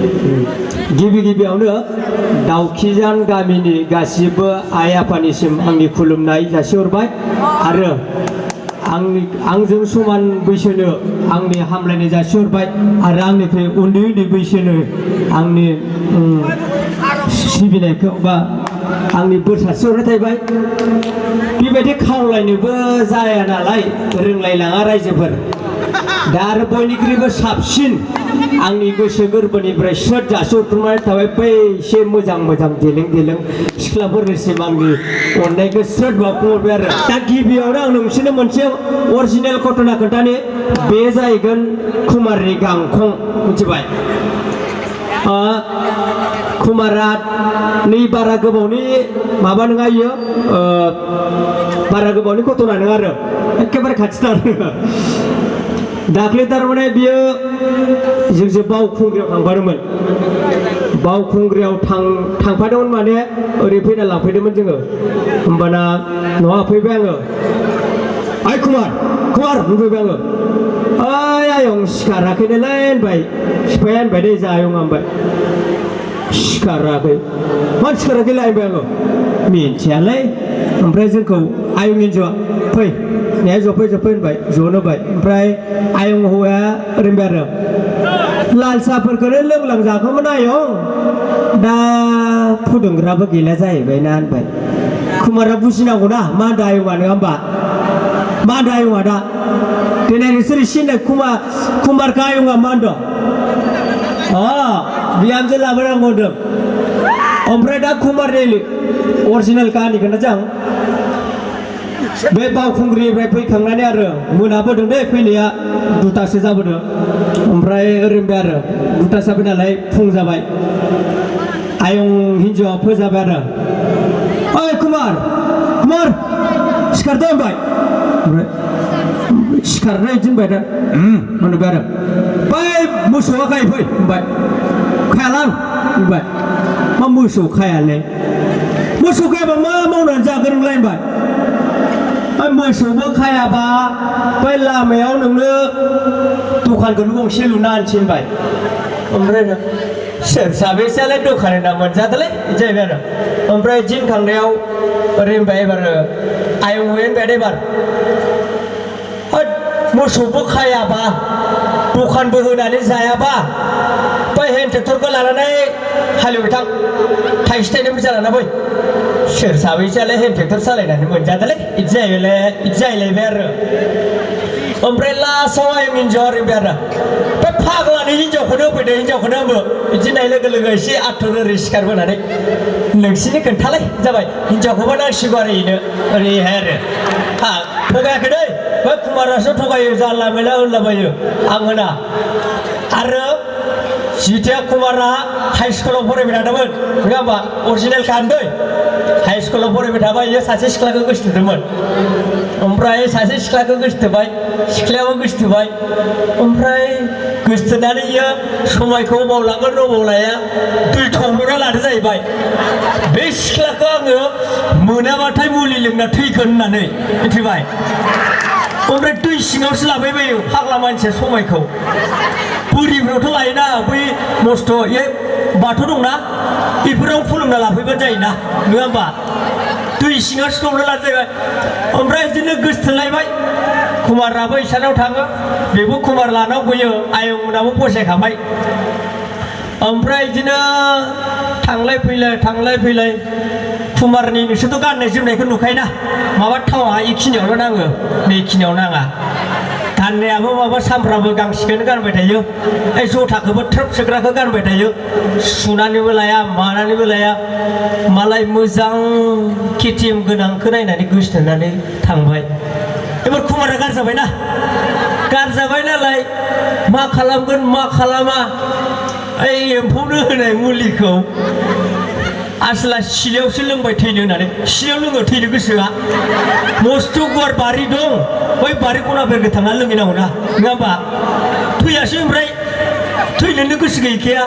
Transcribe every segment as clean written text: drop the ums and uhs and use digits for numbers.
गिबि गिबियावनो दाउखिजान गामिनि गासिबो आइ आफानिसिम आंनि खुलुमनाय जासिहरबाय आरो आंजों समान बैसोनो आंनि हामलायनाय जासिहरबाय आरो आंनिफ्राय उन्दै उन्दै बैसोनो आंनि सिबिनायखौ बा आंनि बोर सारस्रिहरनाय थाबाय। बेबायदि खावलायनोबो जाया नालाय रोंलायलाङा रायजोफोर। दा आरो बयनिख्रुइबो साबसिन आंनि गोसो गोरबोनिफ्राय स्रोद जासिहरनाय थाबाय बै एसे मोजां मोजां देलें देलें सिख्लाफोरनिसिम आंनि अननायखौ स्रोद बावहरबाय आरो। दा गिबियावनो आं नोंसोरनो मोनसे अरिजिनेल घटना खोन्थानि बे जाहैगोन कुमारनि गांखं मिथिबाय। कुमारा नै बारा गोबावनि माबा नङा इयो बारा गोबावनि घटना नङा आरो एखेबारे खाथिथार। दाख्लै थारमाने बियो जोंजों बावखुंग्रियाव थांफादोंमोन। बावखुंग्रियाव थांफादोंमोन माने ओरै फैना लांफैदोंमोन जोङो। होमबाना न'आव फैबाय आङो। ओइ कुमार बुंफैबाय आङो। ओइ आयं सिखाराखैनोलै होनबाय। बिफाया होनबाय दे जायं होनबाय। सिखाराखै मानो सिखाराखैलाय होनबाय आङो। मिथियालै। ओमफ्राय जोंखौ आयं हिन्जावआ फै जफै होनबाय जनो होबाय। ओमफ्राय आयं हौवाया ओरैबाय आरो लाल साहाफोरखौनो लोंलांजागौमोन आयं दा फुदुंग्राबो गैला जाहैबायना होनबाय। कुमारा बुजिनांगौ ना मा होनदों आयंआ नङा होमबा मा होनदों आयंआ दा दिनै नोंसोर एसे होनदों कुमारखौ आयंआ मा होनदों बिहामजो लाबोनांगौ होनदों। ओमफ्राय दा कुमारनि अरिजिनेल काहानिखौनो जों बे बावखुंग्रिनिफ्राय फैखांनानै आरो मोनाबोदों दे फैनाया 2टासो जाबोदों। ओमफ्राय ओरैबाय आरो 2टा जाबाय नालाय फुं जाबाय। आयं हिन्जावआ फोजाबाय आरो ओइ कुमार सिखारदो होनबाय। ओमफ्राय सिखारनाय बिदि होनबाय दा होनबाय आरो बै मोसौआ गायफै होनबाय। खायालां होनबाय। मा मोसौ खायालै मोसौ खायाबा मा मावनानै जागोन नोंलाय होनबाय। मोसौबो खायाबा बै लामायाव नोंनो दखानखौनो गंसे लुना होनसै होनबाय। ओमफ्राय सोर साबेसेयालाय दखान होना मोनजादोंलै बिदि जाहैबाय आरो। ओमफ्राय दिन खांनायाव ओरै होनबाय एबार आयं होनबाय एबार मोसौबो खायाबा दखानबो होनानै जायाबा बै हेन्ड ट्रेक्टरखौ लानानै हालेवबाय थां थाइसे थाइनै फैसा लाना फै। सोर साबैसेयालाय हेन्ड ट्रेक्टर सालायनानै मोनजादोंलै बिदि जाहैलायबाय आरो। ओमफ्राय लास्टआव आयं हिन्जावआ ओरैबाय आरो बे फाग्लानि हिन्जावखौनो होफैदो हिन्जावखौनो आंबो बिदि होननाय लोगो लोगो एसे आथुर ओरै सिखारबोनानै नोंसिनि खोन्थालाय जाबाय हिन्जावखौबो नांसिगौ आरो बेनो ओरैहाय आरो थगायाखै दै बै कुमारासो थगायो जानला मेला होनलाबायो आं होना। आरो जिथिया कुमारा हाइ स्कुलाव फरायबाय थादोंमोन नङा होमबा अरिजिनेल काहानि हाइ स्कुलाव फरायबाय थाबा बियो सासे सिख्लाखौ गोसोथोदोंमोन। ओमफ्राय सासे सिख्लाखौ गोसोथोबाय सिख्लायाबो गोसोथोबाय। ओमफ्राय गोसोथोनानै बियो समायखौ बावलांगोन बावलाया दै थौलुना लादो जाहैबाय। बे सिख्लाखौ आङो मोनाबाथाय मुलि लोंना थैगोन होननानै मिथिबाय। ओमफ्राय दै सिङावसो लाबायबायो फाग्ला मानसिया समायखौ। बोरिफ्रावथ' लायोना बै मस्थ' बाथौ दंना बेफोराव खुलुमना लाफैबानो जायोना नङा होमबा दै सिङावसो दंना लादो जाहैबाय। ओमफ्राय बिदिनो गोसोथोलायबाय कुमाराबो इसानाव थाङो बेबो कुमार लानाव फैयो आयंमोनाबो फसायखाबाय। ओमफ्राय बिदिनो थांलाय फैलाय कुमारनि नोंसोरथ' गाननाय जोमनायखौ नुखायोना माबा थावा बेखिनियावल' नाङो बेखिनियाव नाङा। गाननायाबो माबा सामफ्रामबो गांसेखौनो गानबाय थायो। जथाखौबो थ्रोब सोग्राखौ गानबाय थायो सुनानैबो लाया मानानैबो लाया। मालाय मोजां केटिएम गोनांखौ नायनानै गोसोथोनानै थांबाय। एबार कुमारा गारजाबाय नालाय मा खालामगोन मा खालामा एम्फौनो होनाय मुलिखौ आसला सिलायावसो लोंबाय थैनो होननानै सिलायाव लोङो थैनो गोसोआ मस्थ' गुवार बारि दं बै बारि खनाफोरखौ थांना लोंहैनांगौ ना नङा होमबा थैयासै। ओमफ्राय थैनोनो गोसो गैखाया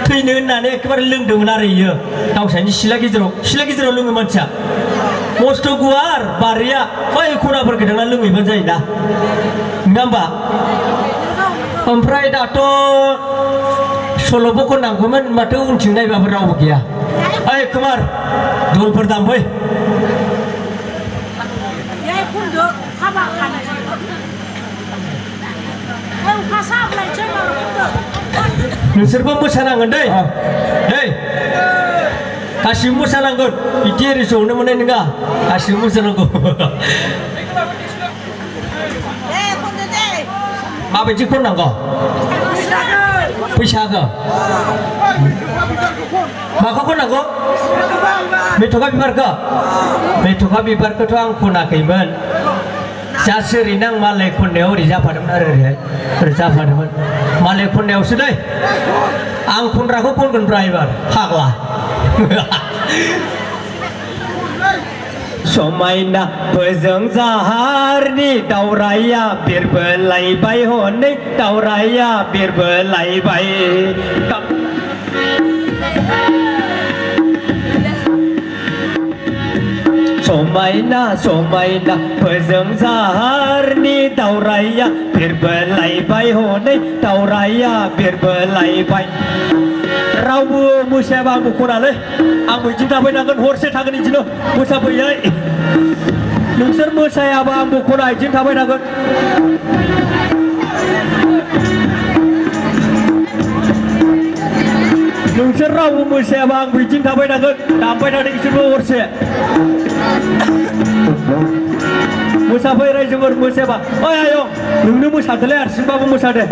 थैनो होननानै एखेबारे लोंदोंमोन आरो इयो गावसानि सिला गेजेराव लोङो मानसिया मस्थ' गुवार बारिया बै खनाफोरखौ थांना लोंहैबानो जायोना नङा होमबा। ओमफ्राय दाथ' सल'बो खननांगौमोन माथो उनथिं नायबाबो रावबो गैया ओइ कुमार दलफोर दामफै नोंसोरबो मोसानांगोन दै गासिबो मोसानांगोन बिदि ओरै जनो मोननाय नङा गासिबो मोसानांगौ माबायदि खननांगौ बैसागो माखौ खननांगौ मेथ'खा बिबारखौथ' आं खनाखैमोन जास्ट ओरैनो आं मालाय खननायाव ओरै जाफादोंमोन आरो ओरै जाफादोंमोन मालाय खननायावसो दै आं खनग्राखौ खनगोनब्रा एबार फाग्ला समायना बोजों जाहारनि दावराया बिरबोलायबाय हनै दावराया बिरबोलायबाय समायना समायना बोजों जाहारनि दावराया बिरबोलायबाय हनै दावराया बिरबोलायबाय रावबो मोसायाबा आंबो खनालै आंबो बिदिनो थाफैनांगोन हरसे थागोन बिदिनो मोसाफैयै नोंसोर मोसायाबा आंबो खना बिदिनो थाफैनांगोन नोंसोर रावबो मोसायाबा आंबो बिदिनो थाफैनांगोन दामबाय थादों बिसोरबो हरसे मोसाफै रायजोफोर मोसायाबा ओइ आयं नोंनो मोसादोलै हारसिंबाबो मोसादो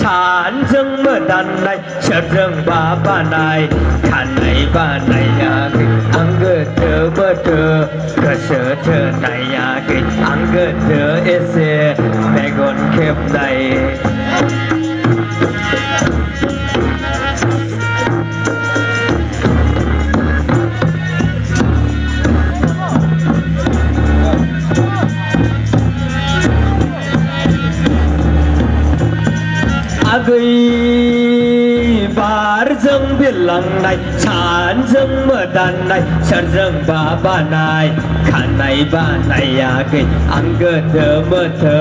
सानजों मोदाननाय सोरजोंबा बानाय खानाय बानायाखै आं गोथोबोथो गोसो थोनायाखै आं गोथो एसे मेगन खेबनाय आगै बारजों बिरलांनाय सानजों मोदाननाय सोरजोंबा बानाय खानाय बानायाखै आं गोथो मोथो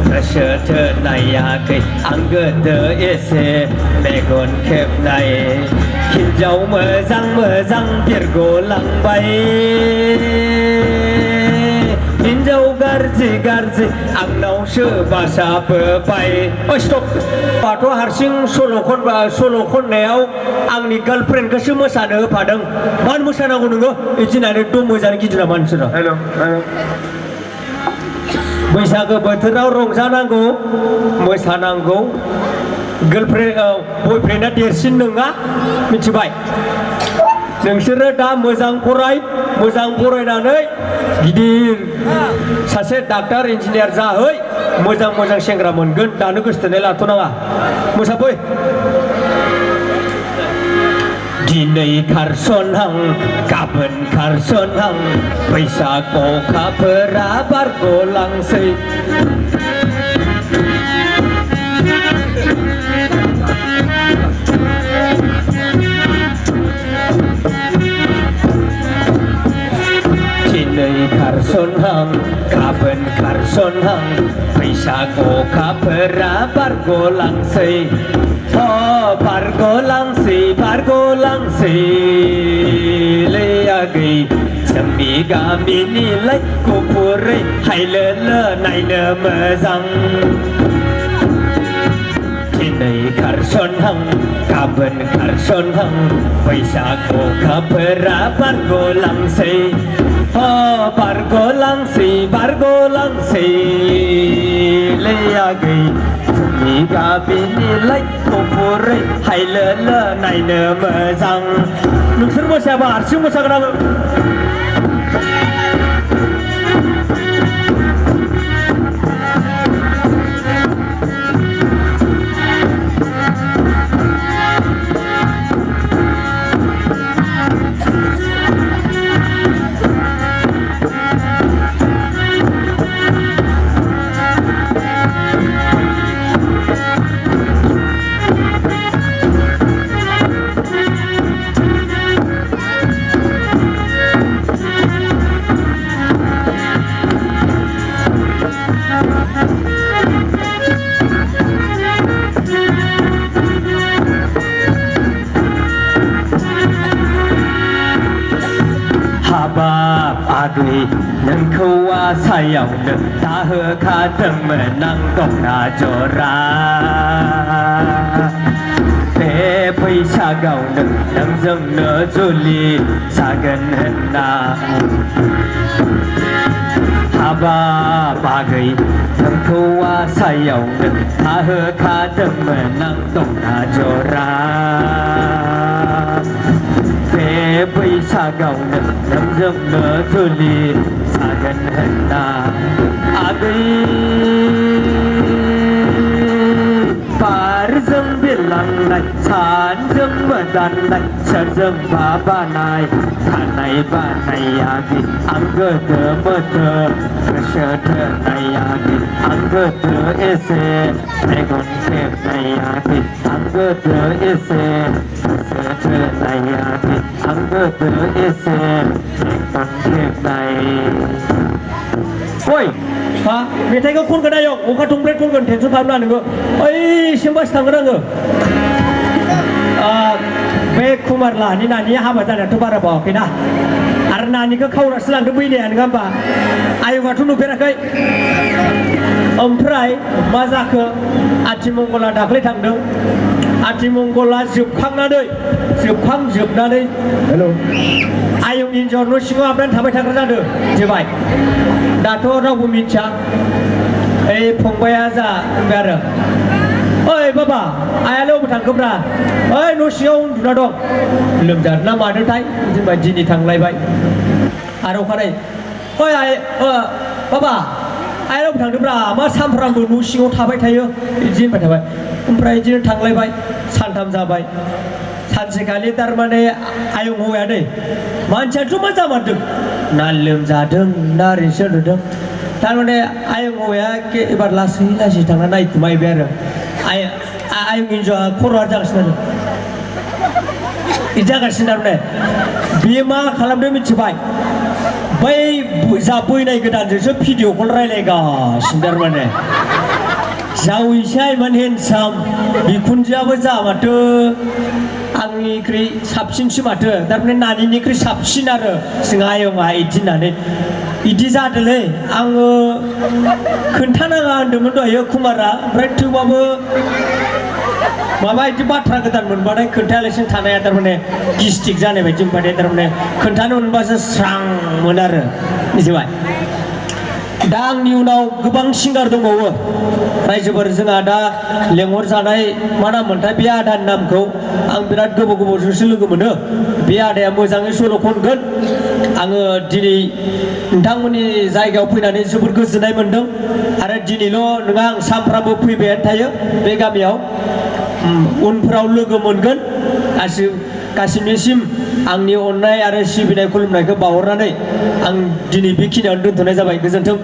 गोसो थोनायाखै आं गोथो एसे मेगन खेबनाय हिन्जाव मोजां मोजां बिरग'लांबाय हिन्जाव गाज्रि गाज्रि आंनावसो बासाबोबाय ओइ स्टप बाथ' हारसिं सल' खननायाव आंनि गार्लफ्रेन्डखौसो मोसानो होफादों मानो मोसानांगौ नोङो बिदि होननानै दम मोजां गिदिर नामा नोंसोरो बैसागो बोथोराव रंजानांगौ मोसानांगौ गार्लफ्रेन्ड बयफ्रेन्डआ देरसिन नङा मिथिबाय नोंसोरो दा मोजां फरायनानै गिदिर सासे डाक्टार इन्जिनियार जाहै मोजां मोजां सेंग्रा मोनगोन दानो गोसोथोनाय लाथ'नाङा मोसाफै दिनै खारसनहां गाबोन खारसनहां बैसाग अखाफोरा बारग'लांसै दिनै खारसनहां गाबोन खारसनहां बैसाग अखाफोरा बारग'लांसै बारग'लांसै लै आगै जोंनि गामिनिलाय गुफुरै हायलोलो नायनो मोजां दिनै खारसनहां गाबोन खारसनहां बैसाग अखाफोरा बारग'लांसै बारग'लांसै लै आगै जोंनि गामिनिलाय गुफुरै हायलोलो नायनो मोजां नोंसोर मोसायाबा हारसिं मोसाग्राबो बागै नोंखौ आसायावनो थाहोखादोंमोन आं दंना जरा बे बैसागावनो नोंजोंनो जुलि जागोन होनना हाबा बागै नोंखौ आसायावनो थाहोखादोंमोन आं दंना जरा बे बैसागावनो नोंजोंनो जुलि जागोन होनना आगै बारजों बिरलांनाय सानजों मोदाननाय सोरजोंबा बानाय थानाय बानायाखै आं गोदो मोदो गोसो थोनायाखै आं गोदो एसे मेगन खेबनायाखै आं गोदो एसे गोसो थोनायाखै आं गोदो एसे मेगन खेबनाय ओइ हा मेथाइखौ खनगोन आयं अखा थंब्लेट खनगोन टेनसन खालामना नोङो ओइसिम बास थांगोन आङो बे कुमार लाहानि नानि हाबा जानायाथ' बारा बावाखैना आरो नानिखौ खावनासो लांदों बैनाया नङा होमबा आयंआथ' नुफेराखै ओमफ्राय मा जाखो आथिमंगला दाख्लै थांदों आथिमंगला जोबखांजोबनानै हेल' आयं हिन्जाव न' सिङाव हाबनानै थाबाय थाग्रा जादों जोबाय दाथ' रावबो मिथिया ओइ फंबाया जा होनबाय आरो ओइ बाबा आयालाय अबाव थांखोब्रा ओइ न' सिङाव उन्दुना दं लोमजादों ना मादोंथाय जेनेबा दिनै थांलायबाय आरो अखानायै ओइ बाबा आयालाय अबाव थांदोंब्रा मा सानफ्रामबो न' सिङाव थाबाय थायो बिदि होनबाय थाबाय ओमफ्राय बिदिनो थांलायबाय सानथाम जाबाय सानसेखालि थारमाने आयं हौवाया दै मानसियाथ' मा जामारदों ना लोमजादों ना ओरैनोसो नुदों थारमाने आयं हौवाया एबार लासै लासै थांना नायखुमाहैबाय आरो आयं हिन्जावआ खर'आ जागासिनो आरो बिदि जागासिनो थारमाने बियो मा खालामदों मिथिबाय बै जा बैनाय गोदानजोंसो भिडिअ कल रायलायगासिनो थारमाने जावैसाय मान हेन्डसाम बिखुनजोआबो जा माथो आंनिख्रुइ साबसिनसो माथो थारमाने नानिनिख्रुइ साबसिन आरो जोंहा आयंआ इदि होननानै इदि जादोंलै आङो खोन्थानाङा होनदोंमोन दहायो कुमारा ओमफ्राय थेवबाबो माबा इदि बाथ्रा गोदान मोनबाथाय खोन्थायालासिनो थानाया थारमाने गिस्टिक जानाय बायदि मोनबाथाय थारमाने खोन्थानो मोनबासो स्रां मोनो आरो मिथिबाय दा आंनि उनाव गोबां सिंगार दंबावो रायजोफोर जोंहा दा लेंहरजानाय मा नाम मोनथाय बे आदानि नामखौ आं बिराद गोबावजोंसो लोगो मोनो बे आदाया मोजाङै सल' खनगोन आङो दिनै नोंथांमोननि जायगायाव फैनानै जोबोद गोजोननाय मोन्दों आरो दिनैल' नङा आं सानफ्रामबो फैबायानो थायो बे गामियाव उनफोराव लोगो मोनगोन गासिबनिसिम आंनि अननाय आरो सिबिनाय खुलुमनायखौ बावहरनानै आं दिनै बेखिनियावनो दोनथ'नाय जाबाय गोजोन्थों।